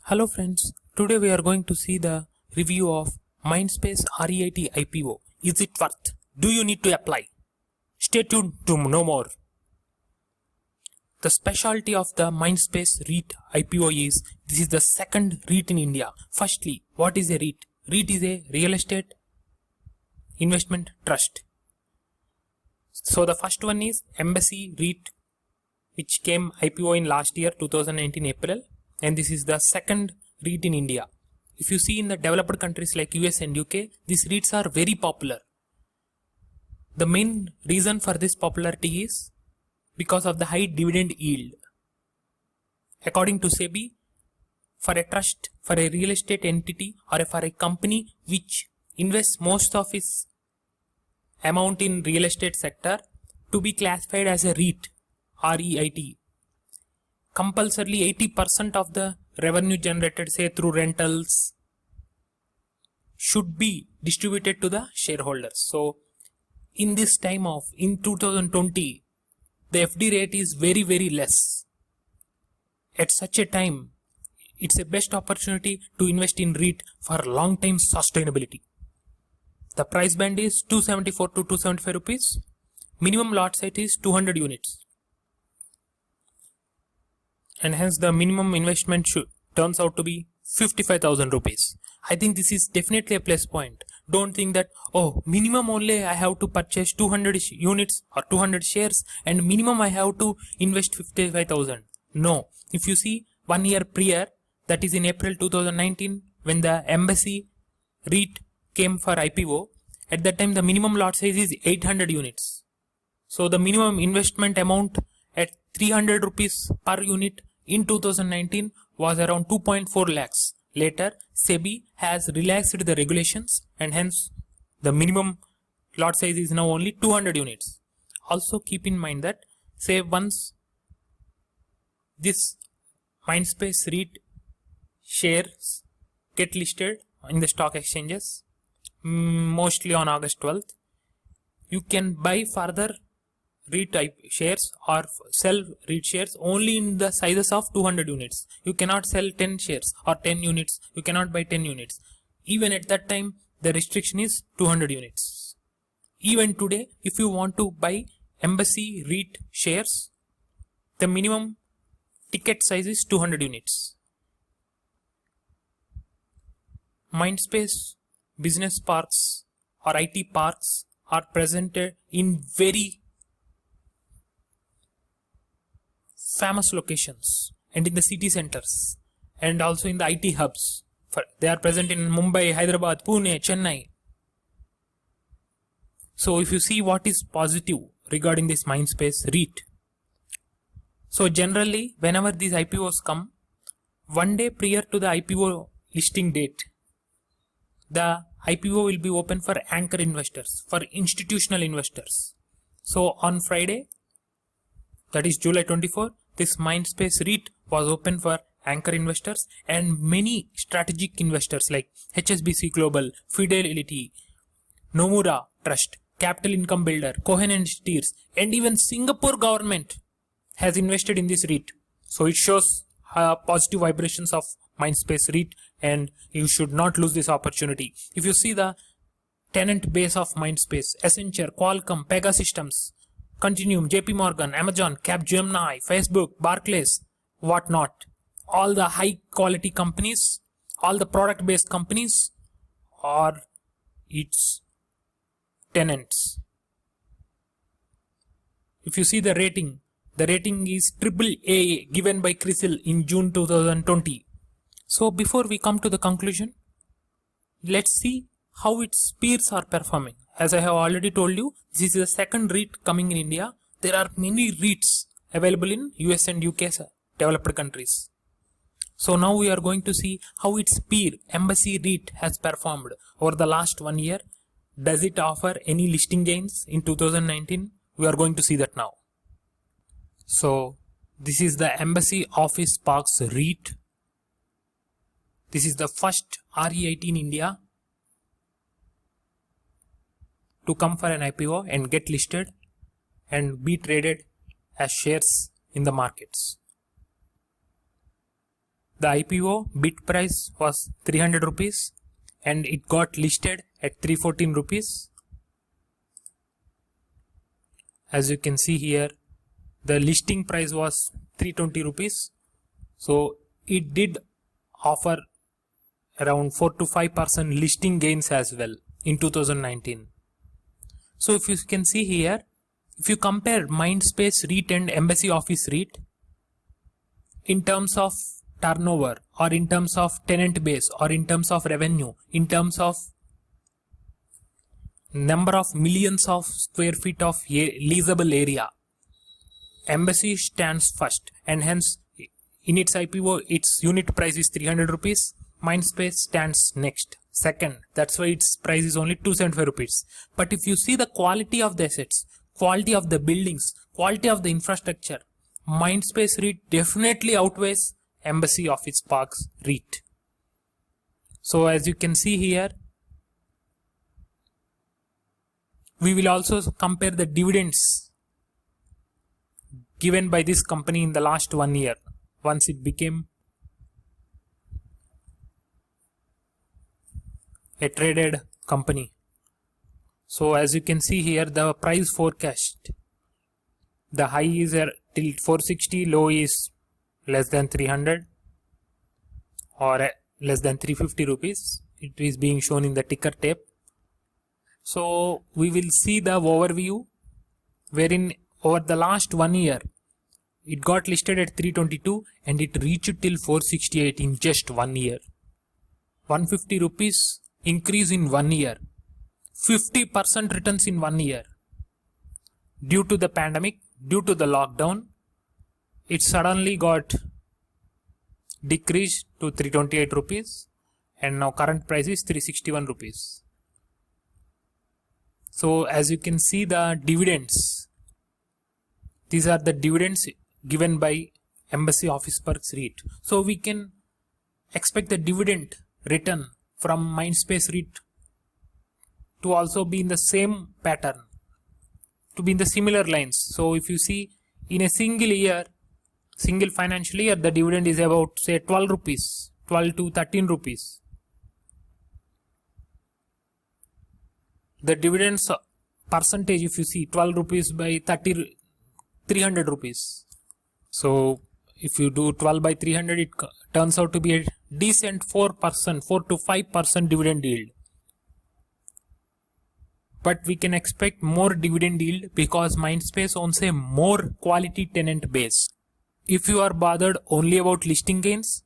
Hello friends, today we are going to see the review of Mindspace REIT IPO. Is it worth? Do you need to apply? Stay tuned to know more. The specialty of the Mindspace REIT IPO is this is the second REIT in India. Firstly, what is a REIT? REIT is a real estate investment trust. So the first one is Embassy REIT, which came IPO in last year 2019 April. And this is the second REIT in India. If you see in the developed countries like US and UK, these REITs are very popular. The main reason for this popularity is because of the high dividend yield. According to SEBI, for a trust, for a real estate entity or for a company which invests most of its amount in real estate sector to be classified as a REIT, REIT, compulsorily 80% of the revenue generated, say through rentals, should be distributed to the shareholders. So in this time of in 2020, the FD rate is very less. At such a time, it's a best opportunity to invest in REIT for long time sustainability. The price band is 274 to 275 rupees. Minimum lot size is 200 units. And hence the minimum investment turns out to be 55,000 rupees. I think this is definitely a plus point. Don't think that, oh, minimum only I have to purchase 200 units or 200 shares and minimum I have to invest 55,000. No, if you see 1 year prior, that is in April 2019, when the Embassy REIT came for IPO, at that time the minimum lot size is 800 units. So the minimum investment amount at 300 rupees per unit in 2019 was around 2.4 lakhs. Later, SEBI has relaxed the regulations and hence the minimum lot size is now only 200 units. Also keep in mind that, say once this Mindspace REIT shares get listed in the stock exchanges, mostly on August 12th, you can buy further REIT type shares or sell REIT shares only in the sizes of 200 units. You cannot sell 10 shares or 10 units. You cannot buy 10 units. Even at that time, the restriction is 200 units. Even today, if you want to buy Embassy REIT shares, the minimum ticket size is 200 units. Mindspace business parks or IT parks are presented in very famous locations and in the city centers and also in the IT hubs. They are present in Mumbai, Hyderabad, Pune, Chennai. So if you see what is positive regarding this Mindspace REIT. So generally, whenever these IPOs come, 1 day prior to the IPO listing date, the IPO will be open for anchor investors, for institutional investors. So on Friday, that is July 24, this Mindspace REIT was open for anchor investors and many strategic investors like HSBC Global, Fidelity, Nomura Trust, Capital Income Builder, Cohen and Steers, and even Singapore government has invested in this REIT. So it shows positive vibrations of Mindspace REIT and you should not lose this opportunity. If you see the tenant base of Mindspace, Accenture, Qualcomm, Pegasystems, Continuum, JP Morgan, Amazon, Capgemini, Facebook, Barclays, whatnot. All the high quality companies, all the product based companies are its tenants. If you see the rating is AAA given by CRISIL in June 2020. So before we come to the conclusion, let's see how its peers are performing. As I have already told you, this is the second REIT coming in India. There are many REITs available in US and UK developed countries. So now we are going to see how its peer Embassy REIT has performed over the last 1 year. Does it offer any listing gains in 2019? We are going to see that now. So this is the Embassy Office Parks REIT. This is the first REIT in India to come for an IPO and get listed and be traded as shares in the markets. the IPO bid price was 300 rupees and it got listed at 314 rupees. As you can see here, the listing price was 320 rupees. So it did offer around 4 to 5% listing gains as well in 2019. So if you can see here, if you compare Mindspace REIT and Embassy Office REIT in terms of turnover or in terms of tenant base or in terms of revenue, in terms of number of millions of square feet of leasable area, Embassy stands first, and hence in its IPO its unit price is 300 rupees. Mindspace stands next, second. That's why its price is only 275 rupees. But if you see the quality of the assets, quality of the buildings, quality of the infrastructure, Mindspace REIT definitely outweighs Embassy Office Parks REIT. So as you can see here, we will also compare the dividends given by this company in the last 1 year once it became a traded company. So as you can see here, the price forecast, the high is till 460, low is less than 300 or less than 350 rupees. It is being shown in the ticker tape. So we will see the overview wherein over the last 1 year it got listed at 322 and it reached till 468 in just 1 year. 150 rupees increase in 1 year, 50% returns in 1 year. Due to the pandemic, due to the lockdown, it suddenly got decreased to 328 rupees and now current price is 361 rupees. So as you can see, the dividends, these are the dividends given by Embassy Office Parks REIT. So we can expect the dividend return from Mindspace REIT to also be in the same pattern, to be in the similar lines. So if you see in a single year, single financial year, the dividend is about say 12 rupees, 12 to 13 rupees. The dividends percentage, if you see 12 rupees by 30, 300 rupees. So if you do 12 by 300, it turns out to be a decent 4%, 4 to 5% dividend yield. But we can expect more dividend yield because Mindspace owns a more quality tenant base. If you are bothered only about listing gains,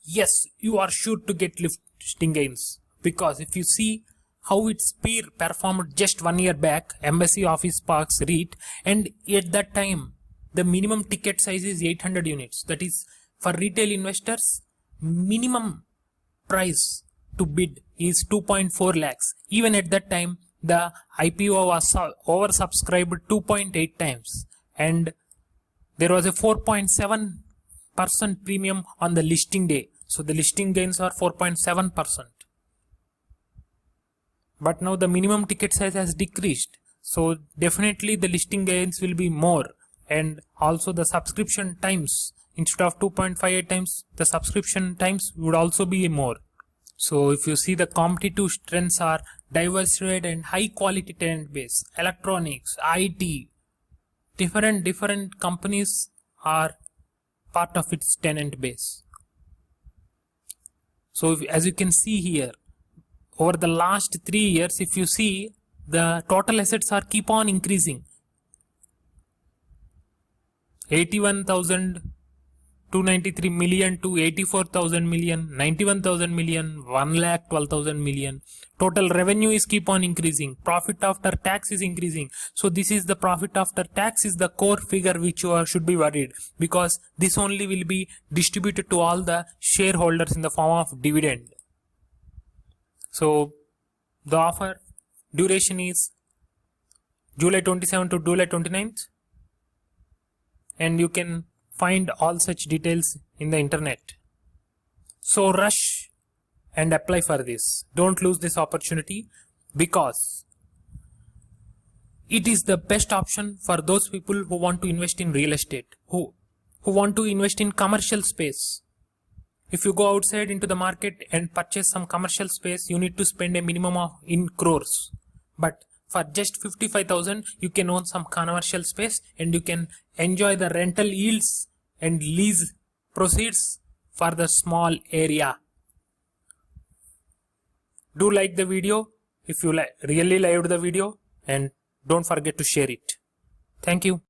yes, you are sure to get listing gains, because if you see how its peer performed just 1 year back, Embassy Office Parks REIT, and at that time the minimum ticket size is 800 units. That is, for retail investors, minimum price to bid is 2.4 lakhs. Even at that time, the IPO was oversubscribed 2.8 times and there was a 4.7% premium on the listing day. So the listing gains are 4.7%. But now the minimum ticket size has decreased. So definitely the listing gains will be more. And also the subscription times, instead of 2.58 times, the subscription times would also be more. So if you see, the competitive strengths are diversified and high quality tenant base, electronics, IT, different companies are part of its tenant base. So as you can see here, over the last 3 years, if you see, the total assets are keep on increasing. 81,293 million to 84,000 million, 91,000 million, 1,12,000 million. Total revenue is keep on increasing. Profit after tax is increasing. So this is the profit after tax is the core figure which you should be worried, because this only will be distributed to all the shareholders in the form of dividend. So the offer duration is July 27 to July 29th. And you can find all such details in the internet. So rush and apply for this. Don't lose this opportunity, because it is the best option for those people who want to invest in real estate, who want to invest in commercial space, If you go outside into the market and purchase some commercial space, you need to spend a minimum of in crores. But for just 55,000, you can own some commercial space and you can enjoy the rental yields and lease proceeds for the small area. Do like the video if you really liked the video, and don't forget to share it. Thank you.